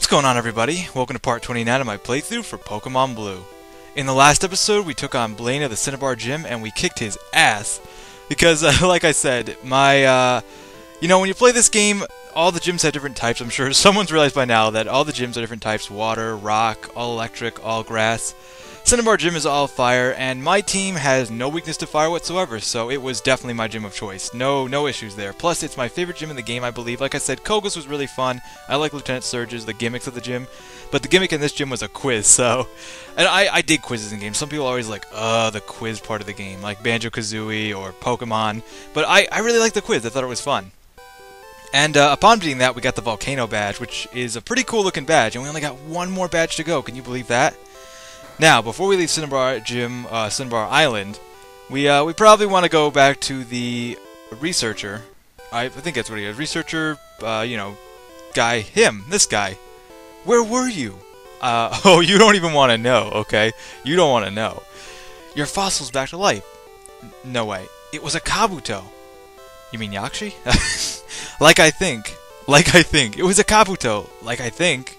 going on, everybody? Welcome to part 29 of my playthrough for Pokemon Blue. In the last episode, we took on Blaine of the Cinnabar Gym and we kicked his ass. Because, like I said, when you play this game, all the gyms have different types. I'm sure someone's realized by now that all the gyms are different types. Water, rock, all electric, all grass. Cinnabar Gym is all fire, and my team has no weakness to fire whatsoever, so it was definitely my gym of choice. No issues there. Plus, it's my favorite gym in the game, I believe. Like I said, Koga's was really fun. I like Lieutenant Surge's, the gimmicks of the gym. But the gimmick in this gym was a quiz, so... And I dig quizzes in games. Some people are always like, the quiz part of the game, like Banjo-Kazooie or Pokemon. But I really like the quiz. I thought it was fun. And upon beating that, we got the Volcano badge, which is a pretty cool looking badge, and we only got one more badge to go. Can you believe that? Now, before we leave Cinnabar Gym, Cinnabar Island, we probably want to go back to the researcher. I think that's what he is. Researcher, guy, this guy. Where were you? Oh, you don't even want to know, okay? You don't want to know. Your fossil's back to life. No way. It was a Kabuto. You mean Yakshi? Like I think. It was a Kabuto. Like I think.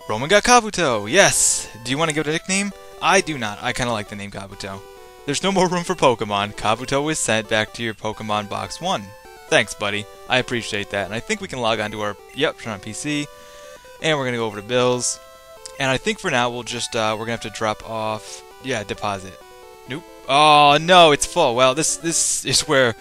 Roman got Kabuto. Yes. Do you want to give it a nickname? I do not. I kind of like the name Kabuto. There's no more room for Pokemon. Kabuto is sent back to your Pokemon Box 1. Thanks, buddy. I appreciate that. And I think we can log on to our... Yep, turn on PC. And we're going to go over to Bills. And I think for now we'll just... we're going to have to drop off... Yeah, deposit. Nope. Oh, no, it's full. Well, this is where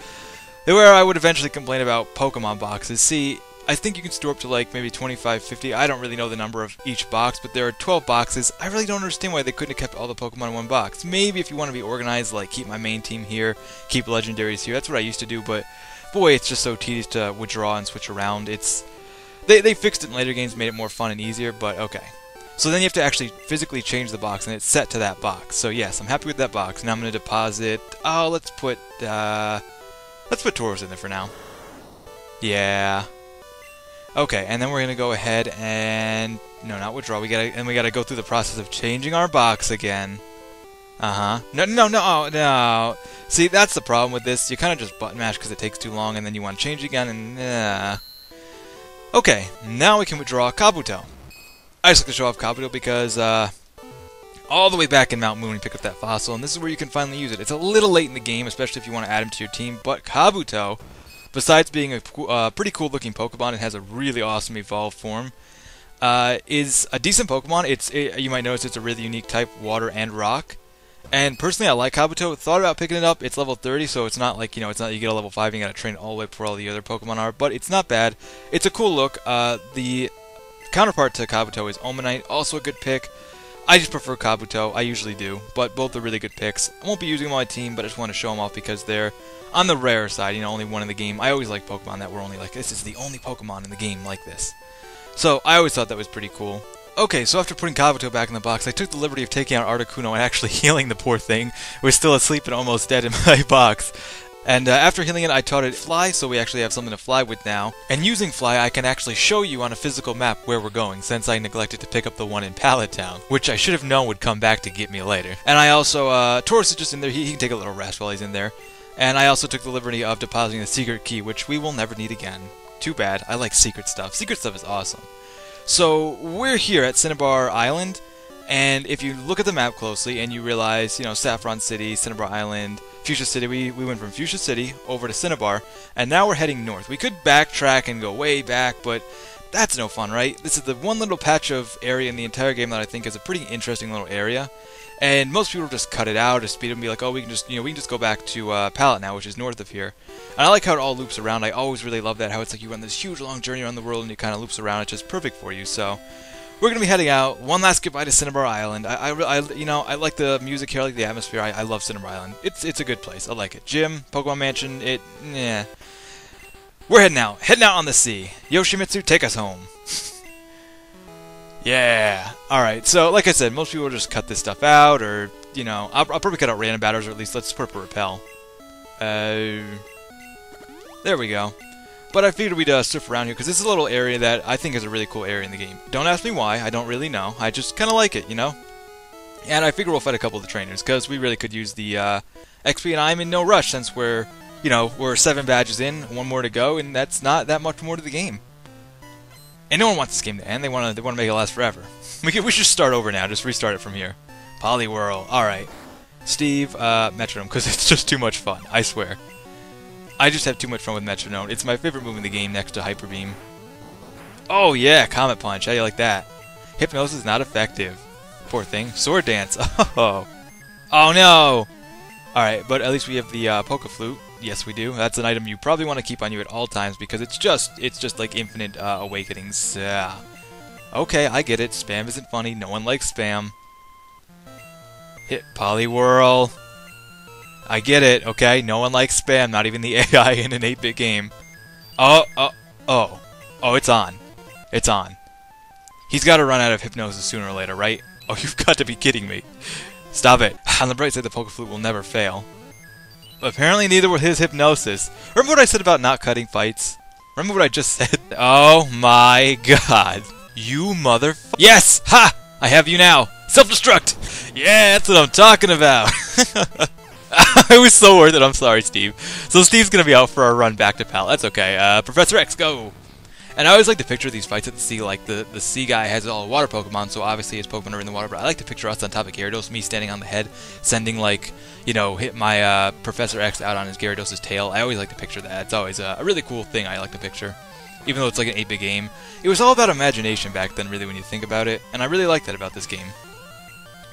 I would eventually complain about Pokemon boxes. See... I think you can store up to like maybe 25, 50. I don't really know the number of each box, but there are 12 boxes. I really don't understand why they couldn't have kept all the Pokemon in one box. Maybe if you want to be organized, like keep my main team here, keep legendaries here. That's what I used to do, but boy, it's just so tedious to withdraw and switch around. They fixed it in later games, made it more fun and easier, but okay. So then you have to actually physically change the box, and it's set to that box. So yes, I'm happy with that box. Now I'm going to deposit. Oh, let's put Tauros in there for now. Yeah. Okay, and then we're gonna go ahead and not withdraw. We gotta go through the process of changing our box again. No. See, that's the problem with this. You kind of just button mash because it takes too long, and then you want to change again, and Okay, now we can withdraw Kabuto. I just like to show off Kabuto because all the way back in Mount Moon, we pick up that fossil, and this is where you can finally use it. It's a little late in the game, especially if you want to add him to your team, but Kabuto, besides being a pretty cool-looking Pokemon, it has a really awesome evolved form. Is a decent Pokemon. You might notice it's a really unique type, water and rock. And personally, I like Kabuto. Thought about picking it up. It's level 30, so it's not like it's not you get a level 5 and you gotta train it all the way before all the other Pokemon are. But it's not bad. It's a cool look. The counterpart to Kabuto is Omanite, also a good pick. I just prefer Kabuto. I usually do, but both are really good picks. I won't be using them on my team, but I just want to show them off because they're on the rare side, only one in the game. I always like Pokemon that were only like, this is the only Pokemon in the game like this. So, I always thought that was pretty cool. Okay, so after putting Kabuto back in the box, I took the liberty of taking out Articuno and actually healing the poor thing. It was still asleep and almost dead in my box. And after healing it, I taught it Fly, so we actually have something to fly with now. And using Fly, I can actually show you on a physical map where we're going, since I neglected to pick up the one in Pallet Town, which I should have known would come back to get me later. And I also, Tauros is just in there, he can take a little rest while he's in there. And I also took the liberty of depositing the secret key, which we will never need again. Too bad. I like secret stuff. Secret stuff is awesome. So, we're here at Cinnabar Island, and if you look at the map closely and you realize, Saffron City, Cinnabar Island, Fuchsia City, we went from Fuchsia City over to Cinnabar, and now we're heading north. We could backtrack and go way back, but that's no fun, right? This is the one little patch of area in the entire game that I think is a pretty interesting little area. And most people just cut it out or speed it and be like, oh, we can just go back to Pallet now, which is north of here. And I like how it all loops around. I always really love that, how it's like you run this huge long journey around the world and it kind of loops around. It's just perfect for you. So we're gonna be heading out. One last goodbye to Cinnabar Island. I like the music here, I like the atmosphere. I love Cinnabar Island. It's a good place. I like it. Gym, Pokemon Mansion. We're heading out on the sea. Yoshimitsu, take us home. Yeah. Alright, so like I said, most people will just cut this stuff out, or, I'll probably cut out random batters, or at least let's put up a repel. There we go. But I figured we'd surf around here, because this is a little area that I think is a really cool area in the game. Don't ask me why, I don't really know. I just kind of like it, And I figure we'll fight a couple of the trainers, because we really could use the XP, and I'm in no rush, since we're 7 badges in, 1 more to go, and that's not that much more to the game. And no one wants this game to end. They want to make it last forever. We should start over now. Just restart it from here. Poliwhirl. All right. Steve, Metronome, because it's just too much fun. I swear. I just have too much fun with Metronome. It's my favorite move in the game next to Hyper Beam. Oh yeah, Comet Punch. How do you like that? Hypnosis is not effective. Poor thing. Sword Dance. Oh. Oh no. All right, but at least we have the Poke Flute. Yes, we do. That's an item you probably want to keep on you at all times because it's just like infinite awakenings. Yeah. Okay, I get it. Spam isn't funny. No one likes spam. Hit Poliwhirl. I get it. Okay, no one likes spam. Not even the AI in an 8-bit game. Oh, it's on. It's on. He's got to run out of hypnosis sooner or later, right? Oh, you've got to be kidding me. Stop it. On the bright side, the Poke Flute will never fail. But apparently neither will his hypnosis. Remember what I said about not cutting fights? Remember what I just said? Oh my god. You motherfucker. Yes! Ha! I have you now. Self-destruct! Yeah, that's what I'm talking about. I was so worth it. I'm sorry, Steve. So Steve's going to be out for our run back to Pal. That's okay. Professor X, go! And I always like to picture these fights at the sea, like the sea guy has all the water Pokemon, so obviously his Pokemon are in the water, but I like to picture us on top of Gyarados, me standing on the head, sending, like, you know, hit my Professor X out on his Gyarados' tail. I always like to picture that. It's always a really cool thing I like to picture, even though it's like an 8-bit game. It was all about imagination back then, really, when you think about it, and I really like that about this game.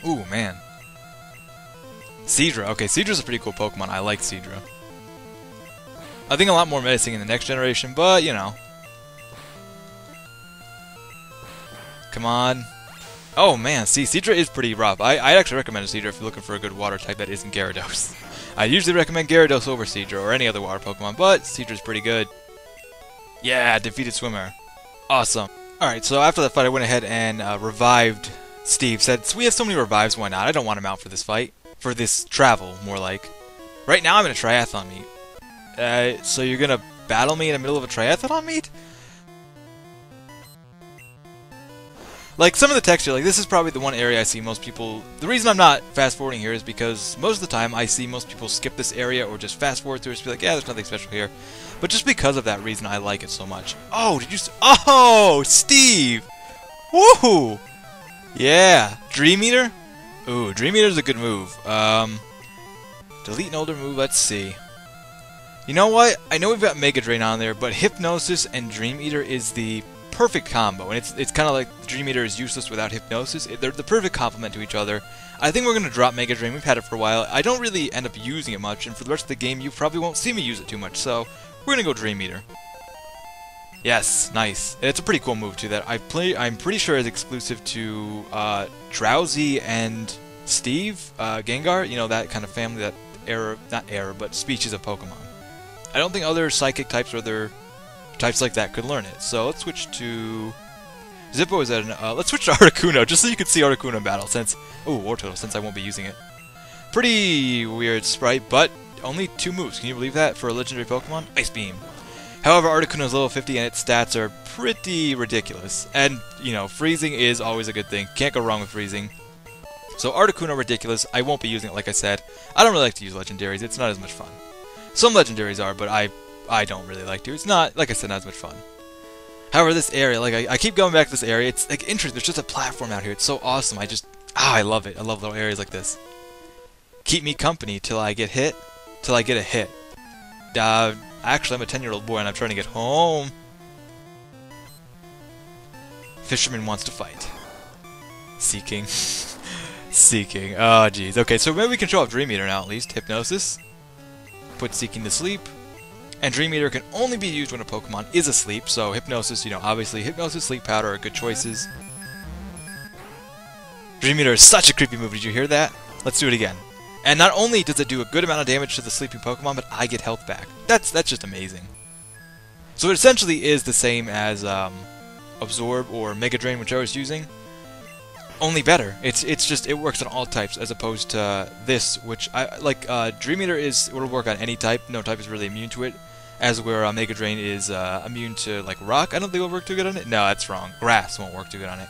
Ooh, man. SEADRA. Okay, SEADRA's a pretty cool Pokemon. I like SEADRA. I think a lot more menacing in the next generation, but, you know. Come on. Oh man, see, SEADRA is pretty rough. I'd actually recommend SEADRA if you're looking for a good water type that isn't Gyarados. I usually recommend Gyarados over SEADRA or any other water Pokemon, but SEADRA's pretty good. Yeah, defeated Swimmer. Awesome. Alright, so after that fight I went ahead and revived Steve. Said, so we have so many revives, why not? I don't want him out for this fight. For this travel, more like. Right now I'm in a triathlon meet. So you're gonna battle me in the middle of a triathlon meet? Like, some of the texture, like, this is probably the one area I see most people... The reason I'm not fast-forwarding here is because most of the time I see most people skip this area or just fast-forward through it and be like, yeah, there's nothing special here. But just because of that reason, I like it so much. Oh, did you... Oh, Steve! Woohoo! Yeah. Dream Eater? Ooh, Dream Eater's a good move. Delete an older move, let's see. You know what? I know we've got Mega Drain on there, but Hypnosis and Dream Eater is the perfect combo, and it's kind of like Dream Eater is useless without Hypnosis. They're the perfect complement to each other. I think we're going to drop Mega Drain. We've had it for a while. I don't really end up using it much, and for the rest of the game, you probably won't see me use it too much, so we're going to go Dream Eater. Yes, nice. It's a pretty cool move, too, that I'm pretty sure is exclusive to Drowsy and Steve, Gengar, you know, that kind of family, that era, not era, but species of Pokemon. I don't think other Psychic types or other types like that could learn it. So let's switch to Zippo. Is that an, let's switch to Articuno just so you can see Articuno in battle. Since WARTORTLE, since I won't be using it. Pretty weird sprite, but only 2 moves. Can you believe that for a legendary Pokemon? Ice Beam. However, Articuno is level 50 and its stats are pretty ridiculous. And you know, freezing is always a good thing. Can't go wrong with freezing. So Articuno ridiculous. I won't be using it, like I said. I don't really like to use legendaries. It's not as much fun. Some legendaries are, but I don't really like to. It's not, like I said, not as much fun. However, this area, like, I keep going back to this area. It's, like, interesting. There's just a platform out here. It's so awesome. I love it. I love little areas like this. Keep me company till I get hit. Till I get a hit. Actually, I'm a 10-year-old boy and I'm trying to get home. Fisherman wants to fight. Seeking. Seeking. Oh, jeez. Okay, so maybe we can show off Dream Eater now, at least. Hypnosis. Put Seeking to sleep. And Dream Eater can only be used when a Pokemon is asleep, so Hypnosis, you know, obviously Hypnosis, Sleep Powder are good choices. Dream Eater is such a creepy move, did you hear that? Let's do it again. And not only does it do a good amount of damage to the sleeping Pokemon, but I get health back. That's just amazing. So it essentially is the same as Absorb or Mega Drain, which I was using. Only better. It's just, it works on all types as opposed to this, which I like. Dream Eater will work on any type. No type is really immune to it. As where Mega Drain is immune to like rock. I don't think it'll work too good on it. No, that's wrong. Grass won't work too good on it.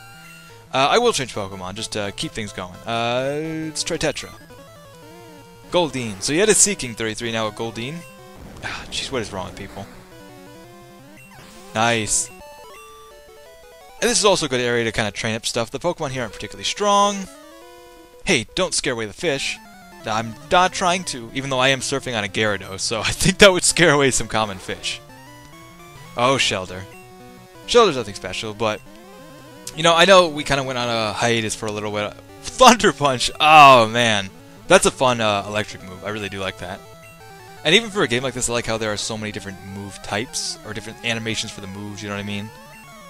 I will change Pokemon just to keep things going. Let's try Tetra. GOLDEEN. So you had a Seaking 33 now with GOLDEEN. Ah, jeez, what is wrong with people? Nice. And this is also a good area to kind of train up stuff. The Pokemon here aren't particularly strong. Hey, don't scare away the fish. I'm not trying to, even though I am surfing on a Gyarados, so I think that would scare away some common fish. Oh, Shelder. Shelder's nothing special, but, you know, I know we kind of went on a hiatus for a little bit. Thunder Punch! Oh, man. That's a fun electric move. I really do like that. And even for a game like this, I like how there are so many different move types, or different animations for the moves, you know what I mean?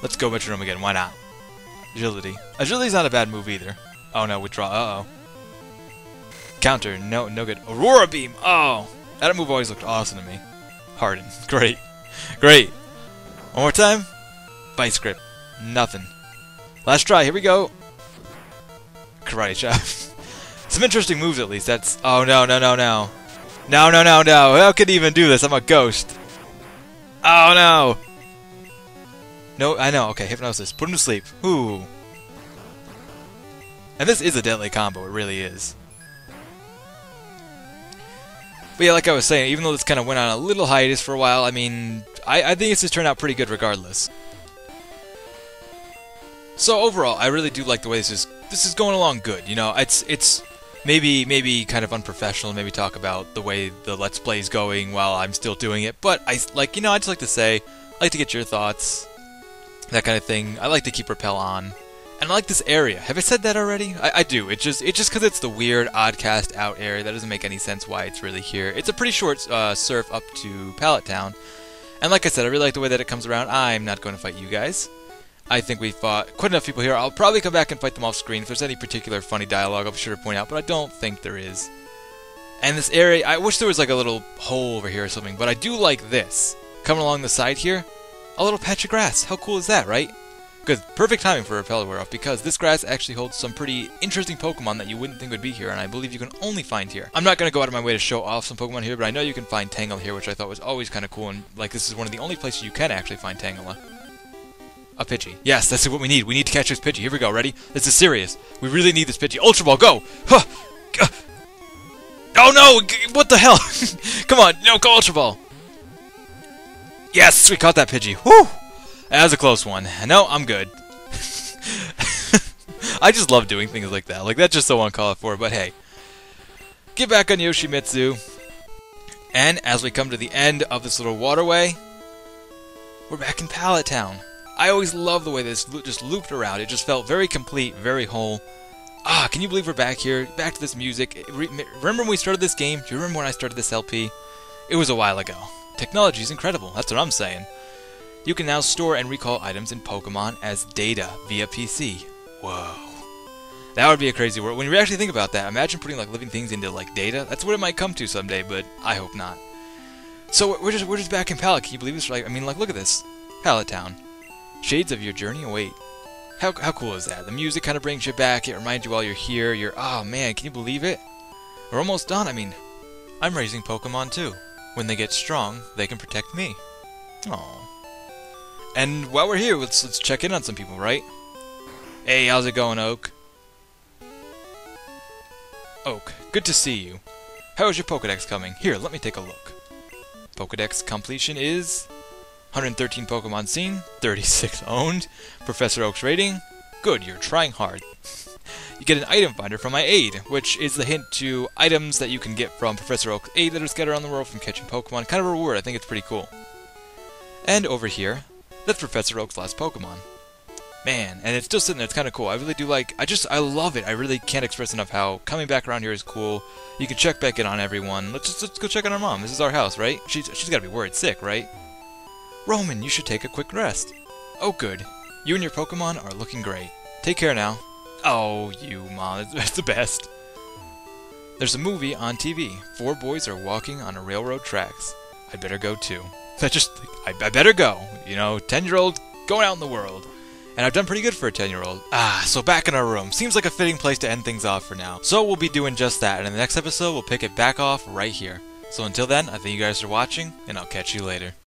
Let's go Metronome again, why not? Agility. Agility's not a bad move either. Oh no, withdraw, uh-oh. Counter, no good. Aurora Beam! Oh! That move always looked awesome to me. Harden. Great. Great. One more time. Vice Grip. Nothing. Last try, here we go. Karate Chop. Some interesting moves at least, that's... Oh no, no, no, no. No, no, no, no. How could he even do this? I'm a ghost. Oh no! No, I know. Okay, Hypnosis. Put him to sleep. Ooh. And this is a deadly combo. It really is. But yeah, like I was saying, even though this kind of went on a little hiatus for a while, I mean, I think it's just turned out pretty good regardless. So overall, I really do like the way this is going along good. You know, it's maybe kind of unprofessional, maybe talk about the way the Let's Play is going while I'm still doing it. But I just like to say, I like to get your thoughts, that kind of thing. I like to keep Repel on. And I like this area. Have I said that already? I do. It's just because it's the weird, oddcast out area. That doesn't make any sense why it's really here. It's a pretty short surf up to Pallet Town. And like I said, I really like the way that it comes around. I'm not going to fight you guys. I think we fought quite enough people here. I'll probably come back and fight them off screen. If there's any particular funny dialogue, I'll be sure to point out. But I don't think there is. And this area, I wish there was like a little hole over here or something. But I do like this. Coming along the side here, a little patch of grass. How cool is that, right? Good. Perfect timing for a Repel to wear off, because this grass actually holds some pretty interesting Pokemon that you wouldn't think would be here, and I believe you can only find here. I'm not going to go out of my way to show off some Pokemon here, but I know you can find Tangle here, which I thought was always kind of cool, and like this is one of the only places you can actually find Tangela. A Pidgey. Yes, that's what we need. We need to catch this Pidgey. Here we go. Ready? This is serious. We really need this Pidgey. Ultra Ball, go! Huh. Oh no! What the hell? Come on, no, go Ultra Ball! Yes, we caught that Pidgey. Whew! That was a close one. No, I'm good. I just love doing things like that. Like, that's just so uncalled for, but hey. Get back on Yoshimitsu. And as we come to the end of this little waterway, we're back in Pallet Town. I always love the way this just looped around. It just felt very complete, very whole. Ah, can you believe we're back here? Back to this music. Remember when we started this game? Do you remember when I started this LP? It was a while ago. Technology is incredible. That's what I'm saying. You can now store and recall items in Pokemon as data via PC. Whoa. That would be a crazy world. When you actually think about that, imagine putting like living things into like data. That's what it might come to someday, but I hope not. So we're just back in Pallet. Can you believe this? Like, I mean, like, look at this. Pallet Town. Shades of your journey await. How cool is that? The music kind of brings you back. It reminds you while you're here. Oh man, can you believe it? We're almost done. I mean, I'm raising Pokemon too. When they get strong, they can protect me. Aww. And while we're here, let's check in on some people, right? Hey, how's it going, Oak? Oak, good to see you. How is your Pokedex coming? Here, let me take a look. Pokedex completion is 113 Pokemon seen, 36 owned. Professor Oak's rating, good, you're trying hard. You get an item finder from my aid, which is the hint to items that you can get from Professor Oak's aid that are scattered around the world from catching Pokemon. Kind of a reward, I think it's pretty cool. And over here, that's Professor Oak's last Pokemon. Man, and it's still sitting there, it's kind of cool. I really do like, I love it. I really can't express enough how coming back around here is cool. You can check back in on everyone. Let's go check on our mom. This is our house, right? She's got to be worried sick, right? Roman, you should take a quick rest. Oh, good. You and your Pokemon are looking great. Take care now. Oh, you, Mom. That's the best. There's a movie on TV. 4 boys are walking on a railroad tracks. I'd better go, too. I better go. You know, 10-year-old going out in the world. And I've done pretty good for a 10-year-old. So back in our room. Seems like a fitting place to end things off for now. So we'll be doing just that. And in the next episode, we'll pick it back off right here. So until then, I thank you guys for watching, and I'll catch you later.